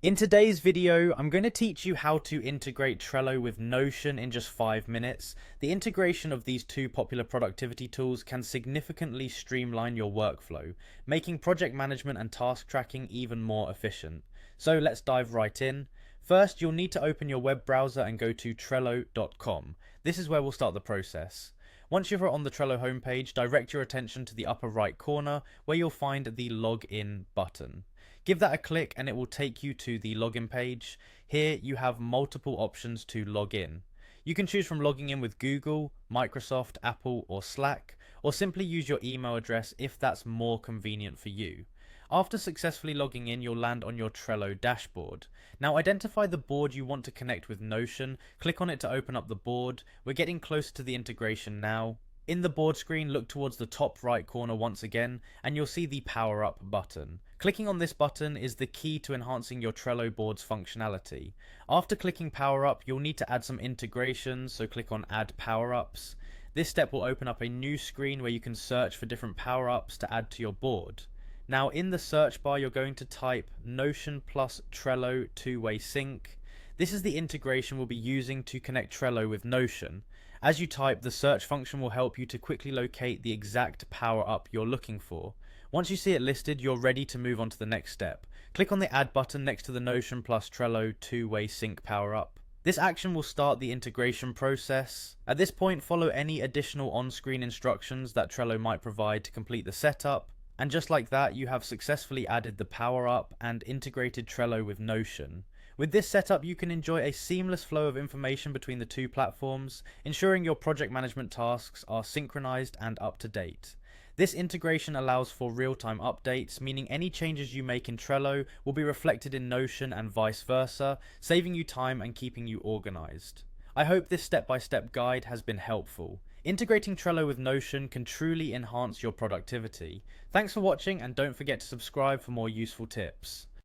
In today's video, I'm going to teach you how to integrate Trello with Notion in just 5 minutes. The integration of these two popular productivity tools can significantly streamline your workflow, making project management and task tracking even more efficient. So let's dive right in. First, you'll need to open your web browser and go to Trello.com. This is where we'll start the process. Once you're on the Trello homepage, direct your attention to the upper right corner where you'll find the Login button. Give that a click and it will take you to the login page. Here you have multiple options to log in. You can choose from logging in with Google, Microsoft, Apple, or Slack, or simply use your email address if that's more convenient for you. After successfully logging in, you'll land on your Trello dashboard. Now identify the board you want to connect with Notion, click on it to open up the board. We're getting closer to the integration now. In the board screen, look towards the top right corner once again, and you'll see the Power Up button. Clicking on this button is the key to enhancing your Trello board's functionality. After clicking Power Up, you'll need to add some integrations, so click on Add Power Ups. This step will open up a new screen where you can search for different power ups to add to your board. Now in the search bar, you're going to type Notion plus Trello two-way sync. This is the integration we'll be using to connect Trello with Notion. As you type, the search function will help you to quickly locate the exact power up you're looking for. Once you see it listed, you're ready to move on to the next step. Click on the Add button next to the Notion plus Trello two-way sync power up. This action will start the integration process. At this point, follow any additional on-screen instructions that Trello might provide to complete the setup. And just like that, you have successfully added the power up and integrated Trello with Notion. With this setup, you can enjoy a seamless flow of information between the two platforms, ensuring your project management tasks are synchronized and up to date. This integration allows for real-time updates, meaning any changes you make in Trello will be reflected in Notion and vice versa, saving you time and keeping you organized. I hope this step-by-step guide has been helpful. Integrating Trello with Notion can truly enhance your productivity. Thanks for watching, and don't forget to subscribe for more useful tips.